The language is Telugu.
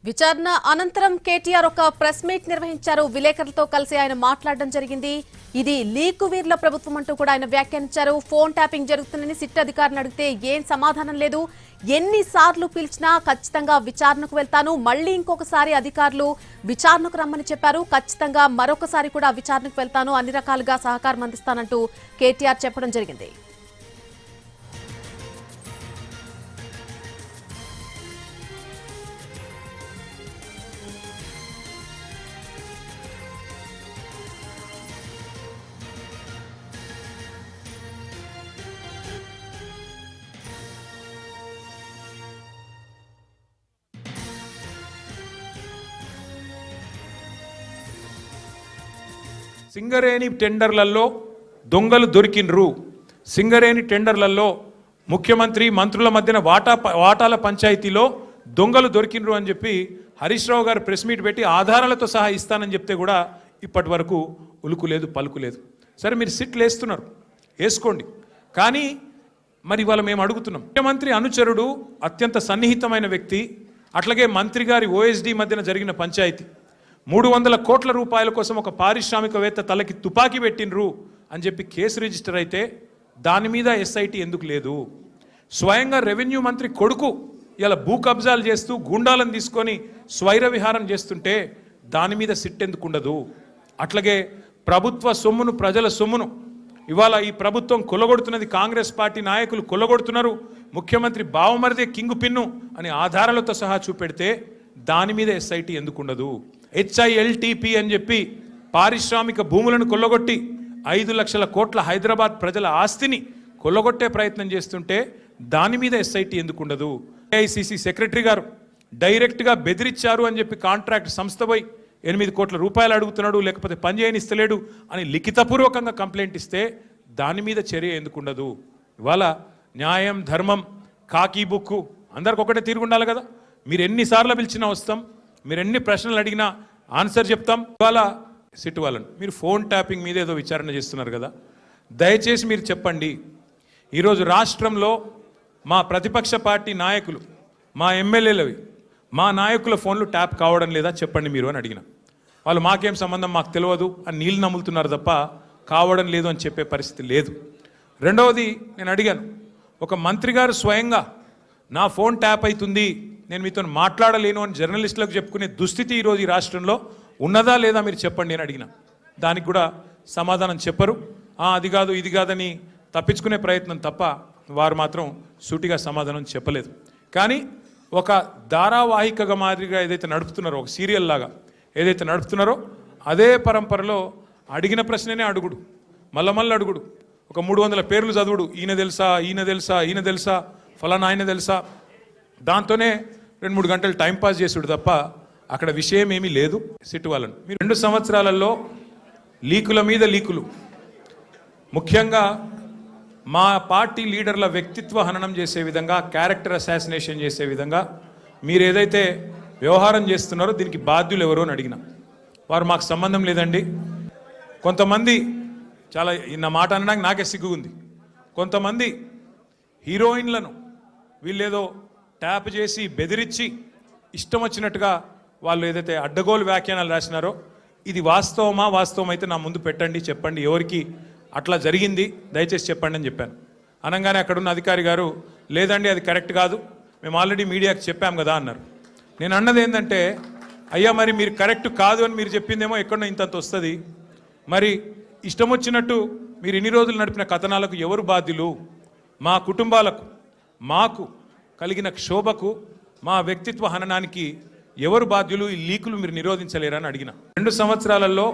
విచారణ అనంతరం కేటీఆర్ ఒక ప్రెస్ మీట్ నిర్వహించారు. విలేకరులతో కలిసి ఆయన మాట్లాడడం జరిగింది. ఇది లీకు వీర్ల ప్రభుత్వం అంటూ కూడా ఆయన వ్యాఖ్యానించారు. ఫోన్ ట్యాపింగ్ జరుగుతుందని సిట్ అధికారులను అడిగితే ఏం సమాధానం లేదు. ఎన్నిసార్లు పిలిచినా ఖచ్చితంగా విచారణకు వెళ్తాను, మళ్లీ ఇంకొకసారి అధికారులు విచారణకు రమ్మని చెప్పారు, ఖచ్చితంగా మరొకసారి కూడా విచారణకు వెళ్తాను, అన్ని రకాలుగా సహకారం అందిస్తానంటూ కేటీఆర్ చెప్పడం జరిగింది. సింగరేణి టెండర్లలో దొంగలు దొరికినరు. సింగరేణి టెండర్లలో ముఖ్యమంత్రి మంత్రుల మధ్యన వాటాల పంచాయతీలో దొంగలు దొరికినరు అని చెప్పి హరీష్ రావు గారు ప్రెస్ మీట్ పెట్టి ఆధారాలతో సహా ఇస్తానని చెప్తే కూడా ఇప్పటి వరకు ఉలుకు లేదు, పలుకు లేదు. సరే, మీరు సిట్లు వేస్తున్నారు, వేసుకోండి. కానీ మరి ఇవాళ మేము అడుగుతున్నాం, ముఖ్యమంత్రి అనుచరుడు, అత్యంత సన్నిహితమైన వ్యక్తి, అట్లాగే మంత్రి గారి ఓఎస్డీ మధ్యన జరిగిన పంచాయతీ 300 కోట్ల రూపాయల కోసం ఒక పారిశ్రామికవేత్త తలకి తుపాకీ పెట్టినరు అని చెప్పి కేసు రిజిస్టర్ అయితే దాని మీద ఎస్ఐటి ఎందుకు లేదు? స్వయంగా రెవెన్యూ మంత్రి కొడుకు ఇలా భూ కబ్జాలు చేస్తూ గూండాలను తీసుకొని స్వైర విహారం చేస్తుంటే దాని మీద సిట్ ఎందుకు ఉండదు? అట్లాగే ప్రభుత్వ సొమ్మును, ప్రజల సొమ్మును ఇవాళ ఈ ప్రభుత్వం కొల్లగొడుతున్నది, కాంగ్రెస్ పార్టీ నాయకులు కొల్లగొడుతున్నారు, ముఖ్యమంత్రి బావమరిదే కింగు పిన్ను అని ఆధారాలతో సహా చూపెడితే దాని మీద ఎస్ఐటి ఎందుకు ఉండదు? HILTP అని చెప్పి పారిశ్రామిక భూములను కొల్లగొట్టి 5 లక్షల కోట్ల హైదరాబాద్ ప్రజల ఆస్తిని కొల్లగొట్టే ప్రయత్నం చేస్తుంటే దాని మీద ఎస్ఐటి ఎందుకు ఉండదు? AICC సెక్రటరీ గారు డైరెక్ట్గా బెదిరించారు అని చెప్పి కాంట్రాక్ట్ సంస్థ పోయి 8 కోట్ల రూపాయలు అడుగుతున్నాడు, లేకపోతే పని చేయనిస్తలేడు అని లిఖితపూర్వకంగా కంప్లైంట్ ఇస్తే దాని మీద చర్య ఎందుకు ఉండదు? ఇవాళ న్యాయం, ధర్మం, కాకీ బుక్కు అందరికి ఒకటే తీరుగుండాలి కదా. మీరు ఎన్నిసార్లు పిలిచినా వస్తాం, మీరు ఎన్ని ప్రశ్నలు అడిగినా ఆన్సర్ చెప్తాం. ఇవాళ సిట్ వాళ్ళని మీరు ఫోన్ ట్యాపింగ్ మీద ఏదో విచారణ చేస్తున్నారు కదా, దయచేసి మీరు చెప్పండి. ఈరోజు రాష్ట్రంలో మా ప్రతిపక్ష పార్టీ నాయకులు, మా ఎమ్మెల్యేలవి, మా నాయకుల ఫోన్లు ట్యాప్ కావడం లేదా చెప్పండి మీరు అని అడిగిన. వాళ్ళు మాకేం సంబంధం, మాకు తెలియదు అని నీళ్ళు నమ్ములుతున్నారు తప్ప కావడం లేదు అని చెప్పే పరిస్థితి లేదు. రెండవది, నేను అడిగాను, ఒక మంత్రి గారు స్వయంగా నా ఫోన్ ట్యాప్ అవుతుంది, నేను మీతో మాట్లాడలేను అని జర్నలిస్టులకు చెప్పుకునే దుస్థితి ఈరోజు ఈ రాష్ట్రంలో ఉన్నదా లేదా మీరు చెప్పండి అని అడిగిన. దానికి కూడా సమాధానం చెప్పరు. అది కాదు, ఇది కాదని తప్పించుకునే ప్రయత్నం తప్ప వారు మాత్రం సూటిగా సమాధానం చెప్పలేదు. కానీ ఒక ధారావాహికగా మాదిరిగా ఏదైతే నడుపుతున్నారో, ఒక సీరియల్ లాగా ఏదైతే నడుపుతున్నారో అదే పరంపరలో అడిగిన ప్రశ్ననే అడుగుడు, మళ్ళీ అడుగుడు, ఒక 300 పేర్లు చదువుడు, ఈయన తెలుసా, ఈయన తెలుసా, ఈయన తెలుసా, ఫలానా ఆయన తెలుసా, దాంతోనే 2-3 గంటలు టైంపాస్ చేసుడు తప్ప అక్కడ విషయం ఏమీ లేదు. సిట్ వాళ్ళను మీరు 2 సంవత్సరాలలో లీకుల మీద లీకులు, ముఖ్యంగా మా పార్టీ లీడర్ల వ్యక్తిత్వ హననం చేసే విధంగా, క్యారెక్టర్ అసాసినేషన్ చేసే విధంగా మీరు ఏదైతే వ్యవహారం చేస్తున్నారో దీనికి బాధ్యులు ఎవరో అని అడిగిన. వారు మాకు సంబంధం లేదండి. కొంతమంది, చాలా నా మాట అనడానికి నాకే సిగ్గుంది, కొంతమంది హీరోయిన్లను వీళ్ళేదో ట్యాప్ చేసి బెదిరించి ఇష్టం వచ్చినట్టుగా వాళ్ళు ఏదైతే అడ్డగోలు వ్యాఖ్యానాలు రాసినారో ఇది వాస్తవమా? వాస్తవం అయితే నా ముందు పెట్టండి, చెప్పండి, ఎవరికి అట్లా జరిగింది దయచేసి చెప్పండి అని చెప్పాను. అనగానే అక్కడున్న అధికారి గారు, లేదండి అది కరెక్ట్ కాదు, మేము ఆల్రెడీ మీడియాకి చెప్పాం కదా అన్నారు. నేను అన్నది ఏంటంటే, అయ్యా మరి మీరు కరెక్ట్ కాదు అని మీరు చెప్పిందేమో ఎక్కడో ఇంతంత వస్తుంది, మరి ఇష్టం వచ్చినట్టు మీరు ఇన్ని రోజులు నడిపిన కథనాలకు ఎవరు బాధ్యులు? మా కుటుంబాలకు, మాకు కలిగిన క్షోభకు, మా వ్యక్తిత్వ హననానికి ఎవరు బాధ్యులు? ఈ లీకులు మీరు నిరోధించలేరని అడిగిన. 2 సంవత్సరాలలో